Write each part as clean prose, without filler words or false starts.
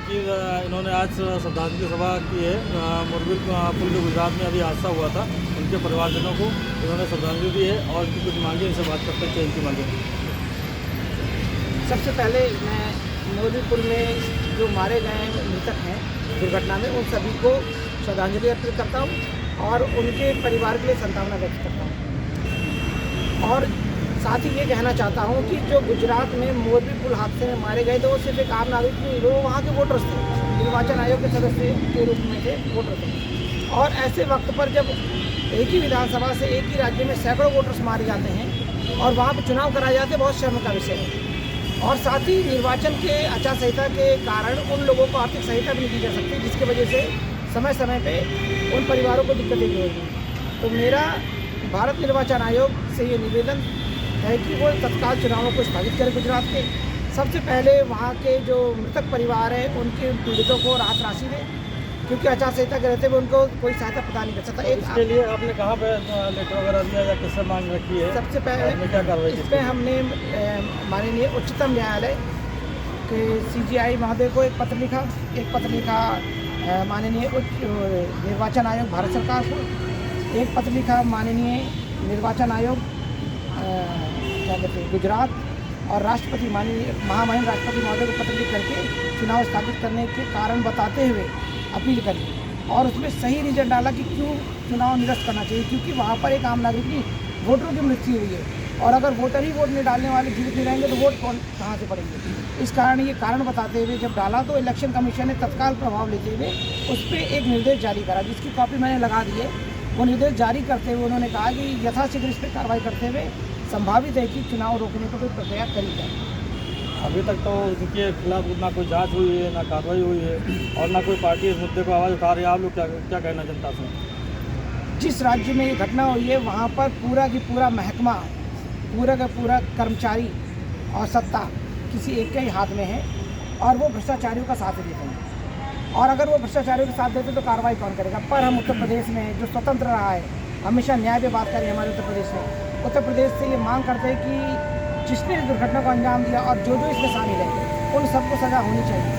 कि इन्होंने आज श्रद्धांजलि सभा की है। मोरबी पुल जो गुजरात में अभी हादसा हुआ था, उनके परिवारजनों को इन्होंने श्रद्धांजलि दी है और उनकी कुछ मांगे इनसे बात करते हैं इनकी मांगे। सबसे पहले मैं मोरबी पुल में जो मारे गए मृतक हैं दुर्घटना में, उन सभी को श्रद्धांजलि अर्पित करता हूँ और उनके परिवार के लिए सांत्वना व्यक्त करता हूँ। और साथ ही ये कहना चाहता हूँ कि जो गुजरात में मोरबी पुल हादसे में मारे गए थे वो सिर्फ एक आम नागरिक नहीं, वो वहाँ के वोटर्स थे, निर्वाचन आयोग के सदस्य के रूप में थे, वोटर थे। और ऐसे वक्त पर जब एक ही विधानसभा से एक ही राज्य में सैकड़ों वोटर्स मारे जाते हैं और वहाँ पर चुनाव कराए जाते हैं, बहुत शर्म का विषय है। और साथ ही निर्वाचन के आचार संहिता के कारण उन लोगों को आर्थिक सहायता भी नहीं दी जा सकती, जिसकी वजह से समय समय पे उन परिवारों को दिक्कतें भी होगी। तो मेरा भारत निर्वाचन आयोग से ये निवेदन है कि वो तत्काल चुनावों को स्थगित करें गुजरात के। सबसे पहले वहाँ के जो मृतक परिवार है उनके पीड़ितों को राहत राशि दें, क्योंकि आचार संहिता के रहते हुए उनको कोई सहायता प्रदान नहीं कर सकता। इसके लिए आपने कहाँ पे लेटर वगैरह दिया या किससे मांग रखी है? सबसे पहले क्या कार्रवाई इस पर हमने माननीय उच्चतम न्यायालय के CJI महोदय को एक पत्र लिखा माननीय उच्च निर्वाचन आयोग भारत सरकार को, एक पत्र लिखा माननीय निर्वाचन आयोग क्या कहते हैं गुजरात, और राष्ट्रपति माननीय महामहिम राष्ट्रपति महोदय को पत्र लिख करके चुनाव स्थापित करने के कारण बताते हुए अपील करी और उसमें सही रीजन डाला कि क्यों चुनाव निरस्त करना चाहिए, क्योंकि वहाँ पर एक आम नागरिक की वोटरों की मृत्यु हुई है और अगर वोटर ही वोट नहीं डालने वाले जीवित नहीं रहेंगे तो वोट कहाँ से पड़ेंगे। इस कारण ये कारण बताते हुए जब डाला तो इलेक्शन कमीशन ने तत्काल प्रभाव लेते हुए उस पर एक निर्देश जारी करा, जिसकी कॉपी मैंने लगा दी है। वो निर्देश जारी करते हुए उन्होंने कहा कि यथाशीघ्र इस पर कार्रवाई करते हुए संभावित है कि चुनाव रोकने को कोई प्रक्रिया करी जाए। अभी तक तो उनके खिलाफ ना कोई जांच हुई है, ना कार्रवाई हुई है और ना कोई पार्टी इस मुद्दे को आवाज़ उठा रही है। आप लोग क्या कहना जनता से? जिस राज्य में ये घटना हुई है वहाँ पर पूरा की पूरा महकमा, पूरा का पूरा कर्मचारी और सत्ता किसी एक के ही हाथ में है और वो भ्रष्टाचारियों का साथ देते हैं। और अगर वो भ्रष्टाचारियों के साथ देते तो कार्रवाई कौन करेगा? पर हम उत्तर प्रदेश में जो स्वतंत्र रहा है, हमेशा न्याय पे बात करें। हमारे उत्तर प्रदेश से ये मांग करते हैं कि जिसने इस दुर्घटना को अंजाम दिया और जो इसमें शामिल है उन सबको सज़ा होनी चाहिए।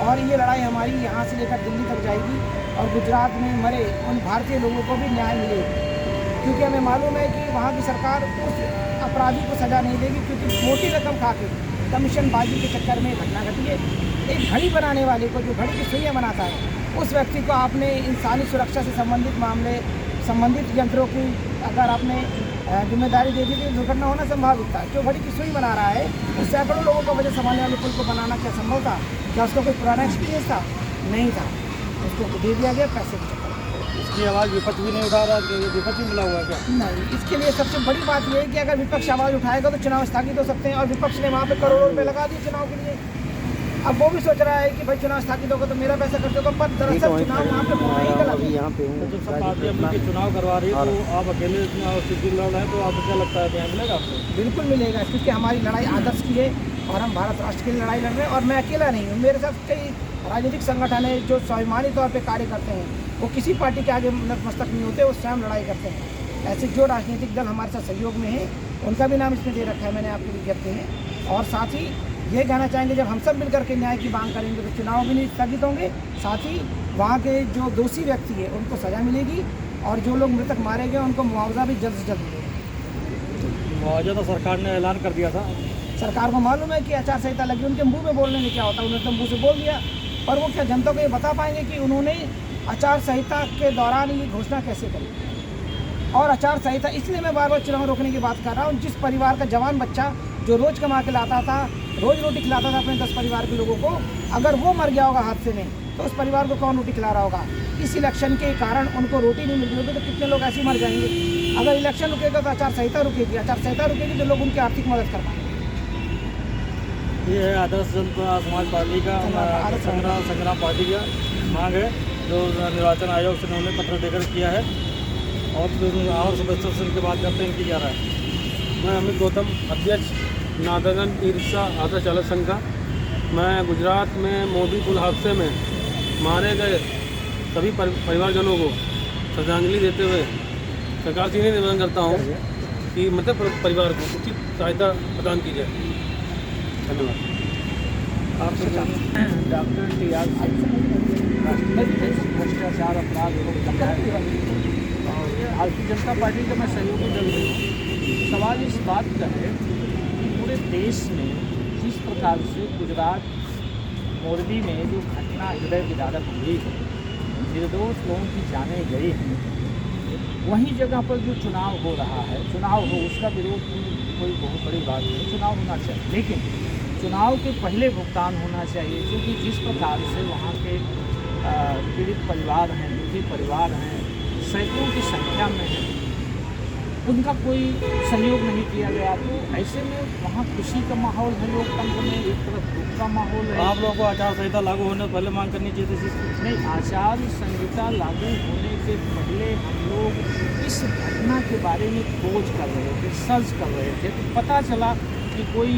और ये लड़ाई हमारी यहाँ से लेकर दिल्ली तक जाएगी और गुजरात में मरे उन भारतीय लोगों को भी न्याय मिलेगा, क्योंकि हमें मालूम है कि वहाँ की सरकार उस अपराधी को सज़ा नहीं देगी, क्योंकि मोटी रकम खा के कमीशनबाजी के चक्कर में घटना घटी है। एक घड़ी बनाने वाले को, जो घड़ी की सुइयाँ बनाता है, उस व्यक्ति को आपने इंसानी सुरक्षा से संबंधित मामले, संबंधित यंत्रों की अगर आपने जिम्मेदारी दे दी तो दुर्घटना होना संभावित था। जो घड़ी की सुई बना रहा है उस सैकड़ों लोगों को वजह संभालने वाले पुल को बनाना क्या संभव था? क्या उसका कोई पुराना एक्सपीरियंस था? नहीं था, उसको दे दिया गया पैसे के चक्कर। इसकी आवाज़ विपक्ष भी नहीं उठा रहा, विपक्ष भी मिला हुआ है क्या? नहीं, इसके लिए सबसे बड़ी बात यह है कि अगर विपक्ष आवाज़ उठाएगा तो चुनाव स्थगित हो सकते हैं और विपक्ष ने वहाँ पे करोड़ों रुपये लगा दिए चुनाव के लिए। अब वो भी सोच रहा है कि भाई चुनाव स्थगित होगा तो मेरा पैसा खर्च होगा, पर दरअसल चुनाव वहाँ पे होना ही गलत है। यहाँ पे जब सब पार्टियाँ मिलकर चुनाव करवा रही है तो आप अकेले स्थिति लड़ रहे हैं, तो आपको क्या लगता है न्याय मिलेगा आपको? बिल्कुल मिलेगा, क्योंकि हमारी लड़ाई आदर्श की है और हम भारत राष्ट्र के लिए लड़ाई लड़ रहे हैं। और मैं अकेला नहीं हूँ, मेरे साथ कई राजनीतिक संगठन है जो स्वाभिमानी तौर पर कार्य करते हैं। वो किसी पार्टी के आगे नतमस्तक नहीं होते, वो स्वयं लड़ाई करते हैं। ऐसे जो राजनीतिक दल हमारे साथ सहयोग में है उनका भी नाम इसमें दे रखा है मैंने आपकी विज्ञप्ति में। और साथ ही ये कहना चाहेंगे, जब हम सब मिलकर के न्याय की मांग करेंगे तो चुनाव भी नहीं स्थगित होंगे, साथ ही वहाँ के जो दोषी व्यक्ति है उनको सज़ा मिलेगी और जो लोग मृतक मारे गए उनको मुआवजा भी जल्द से जल्द मिलेगा। मुआवजा तो सरकार ने ऐलान कर दिया था। सरकार को मालूम है कि आचार संहिता लगी, उनके मुंह में बोलने में क्या होता है, उन्होंने तो मुँह से बोल दिया, पर वो क्या जनता को ये बता पाएंगे कि उन्होंने आचार संहिता के दौरान ये घोषणा कैसे करी? और आचार संहिता, इसलिए मैं बार बार चुनाव रोकने की बात कर रहा हूँ। जिस परिवार का जवान बच्चा जो रोज़ कमा के लाता था, रोज़ रोटी खिलाता था अपने 10 परिवार के लोगों को, अगर वो मर गया होगा हादसे में तो उस परिवार को कौन रोटी खिला रहा होगा? इस इलेक्शन के कारण उनको रोटी नहीं मिल रही होगी तो कितने लोग ऐसे मर जाएंगे। अगर इलेक्शन रुकेगा तो आचार संहिता रुकेगी, आचार संहिता रुकेगी तो लोग उनकी आर्थिक मदद कर पाएंगे। ये है आदर्श जनता समाज पार्टी का, संग्राम पार्टी का मांग है जो निर्वाचन आयोग से उन्होंने पत्र देकर किया है। और सदस्यों से उनकी बात करते हैं इनकी क्या राय है। मैं अमित गौतम, अध्यक्ष नाथागंज ई रिक्शा ऑटो चालक संघ का। मैं गुजरात में मोरबी पुल हादसे में मारे गए सभी परिवारजनों को श्रद्धांजलि देते हुए सरकार से निवेदन करता हूँ कि मतलब परिवार को उचित सहायता प्रदान की जाए। धन्यवाद। आपसे डॉक्टर टी.आर. राष्ट्रीय भ्रष्टाचार अपराध एवं और भारतीय जनता पार्टी का मैं सहयोगी दल में हूँ। सवाल इस बात का है कि पूरे देश में जिस प्रकार से गुजरात मोरबी में जो घटना हृदय विदारक हुई है, निर्दोष लोगों की जाने गई हैं, वहीं जगह पर जो चुनाव हो रहा है, चुनाव हो उसका विरोध की कोई बहुत बड़ी बात नहीं, चुनाव होना चाहिए, लेकिन चुनाव के पहले भुगतान होना चाहिए, क्योंकि जिस प्रकार से वहाँ के पीड़ित परिवार हैं, दुखी परिवार हैं, सैकड़ों की संख्या में हैं, उनका कोई सहयोग नहीं किया गया। तो ऐसे में वहाँ खुशी का माहौल है लोकतंत्र में, एक तरफ दुख का माहौल है। आप लोगों को आचार संहिता लागू होने से पहले मांग करनी चाहिए थी इस चीज़ की। नहीं, आचार संहिता लागू होने के पहले हम लोग इस घटना के बारे में खोज कर रहे थे, सर्च कर रहे थे, तो पता चला कि कोई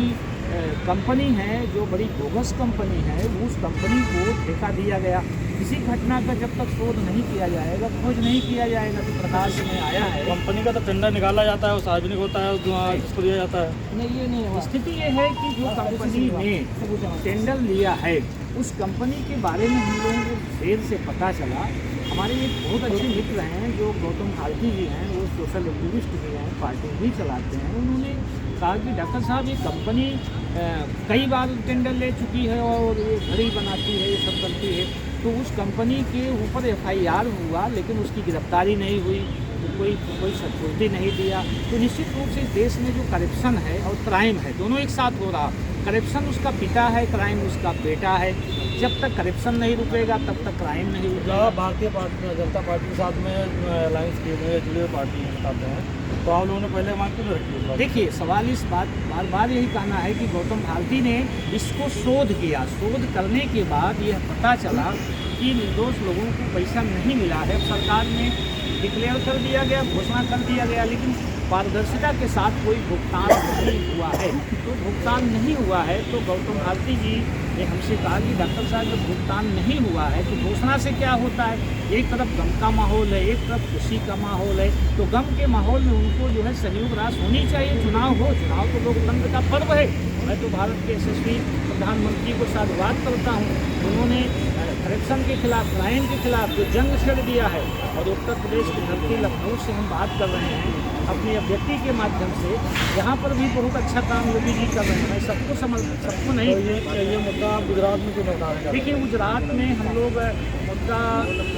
कंपनी है जो बड़ी बोगस कंपनी है, उस कंपनी को ठेका दिया गया। किसी घटना का जब तक शोध नहीं किया जाएगा, खोज नहीं किया जाएगा, तो प्रकाश में आया है। कंपनी का तो टेंडर निकाला जाता है, वो सार्वजनिक होता है, उसको दिया जाता है। नहीं, ये नहीं है। स्थिति ये है कि जो कंपनी ने टेंडर लिया है, उस कंपनी के बारे में हम लोगों को देर से पता चला। हमारे एक बहुत अच्छे मित्र हैं जो गौतम भारती जी हैं, वो सोशल एक्टिविस्ट भी हैं, पार्टी भी चलाते हैं। उन्होंने कहा कि डॉक्टर साहब ये कंपनी कई बार टेंडर ले चुकी है और ये घड़ी बनाती है, ये सब करती है, तो उस कंपनी के ऊपर FIR हुआ, लेकिन उसकी गिरफ्तारी नहीं हुई, कोई सत्पूर्ति नहीं दिया। तो निश्चित रूप से इस देश में जो करप्शन है और क्राइम है, दोनों एक साथ हो रहा। करप्शन उसका पिता है, क्राइम उसका बेटा है। जब तक करप्शन नहीं रुकेगा तब तक क्राइम नहीं रुकेगा। भारतीय जनता पार्टी के साथ में अलायंस किए हुए जुड़े हुए पार्टी बताते हैं, तो आप लोगों ने पहले मांग क्यों रखी है? देखिए, सवाल इस बात बार यही कहना है कि गौतम भारती ने इसको शोध किया। शोध करने के बाद यह पता चला कि निर्दोष लोगों को पैसा नहीं मिला है। सरकार ने डिक्लेयर कर दिया गया, घोषणा कर दिया गया, लेकिन पारदर्शिता के साथ कोई भुगतान नहीं हुआ है। तो भुगतान नहीं हुआ है तो गौतम भारती जी ने हमसे कहा कि डॉक्टर साहब जब भुगतान नहीं हुआ है तो घोषणा से क्या होता है? एक तरफ गम का माहौल है, एक तरफ खुशी का माहौल है, तो गम के माहौल में उनको जो है सहयोग रास होनी चाहिए। चुनाव हो, चुनाव तो लोकतंत्र का पर्व है। मैं तो भारत के यशस्वी प्रधानमंत्री को साधुवाद करता हूँ, उन्होंने करप्शन के खिलाफ, क्राइम के खिलाफ जो जंग छेड़ दिया है। और उत्तर प्रदेश की धरती लखनऊ से हम बात कर रहे हैं अपनी अभ्यर्थी के माध्यम से, यहाँ पर भी बहुत अच्छा काम योगी जी कर रहे हैं। मैं सबको नहीं, ये मुद्दा गुजरात में क्यों बता रहे हैं? देखिए, गुजरात में हम लोग मुद्दा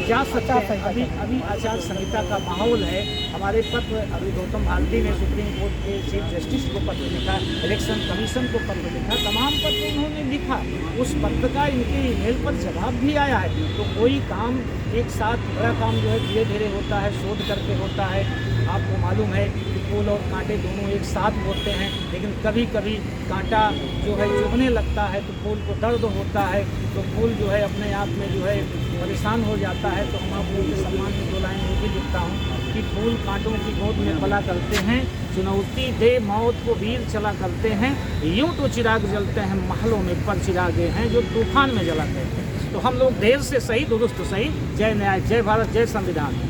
जा सकते हैं। अभी आचार संहिता का माहौल है। हमारे पत्र, अभी गौतम भारती ने सुप्रीम कोर्ट के चीफ जस्टिस को पत्र लिखा, इलेक्शन कमीशन को पत्र लिखा, तमाम पत्र उन्होंने लिखा। उस पत्र का इनके ईमेल पर जवाब भी आया है। तो कोई काम एक साथ, बड़ा काम जो है धीरे धीरे होता है, शोध करके होता है। आपको मालूम है कि फूल और कांटे दोनों एक साथ होते हैं, लेकिन कभी कभी कांटा जो है चुभने लगता है तो फूल को दर्द होता है, तो फूल जो है अपने आप में जो है परेशान हो जाता है। तो हम आप लोगों के सम्मान में 2 लाइन ये भी लिखता हूँ कि फूल कांटों की गोद में पला करते हैं, चुनौती दे मौत को वीर चला करते हैं, यूं तो चिराग जलते हैं महलों में पर चिरागे हैं जो तूफान में जलाते हैं। तो हम लोग देर से सही, दुरुस्त सही। जय न्याय, जय भारत, जय संविधान।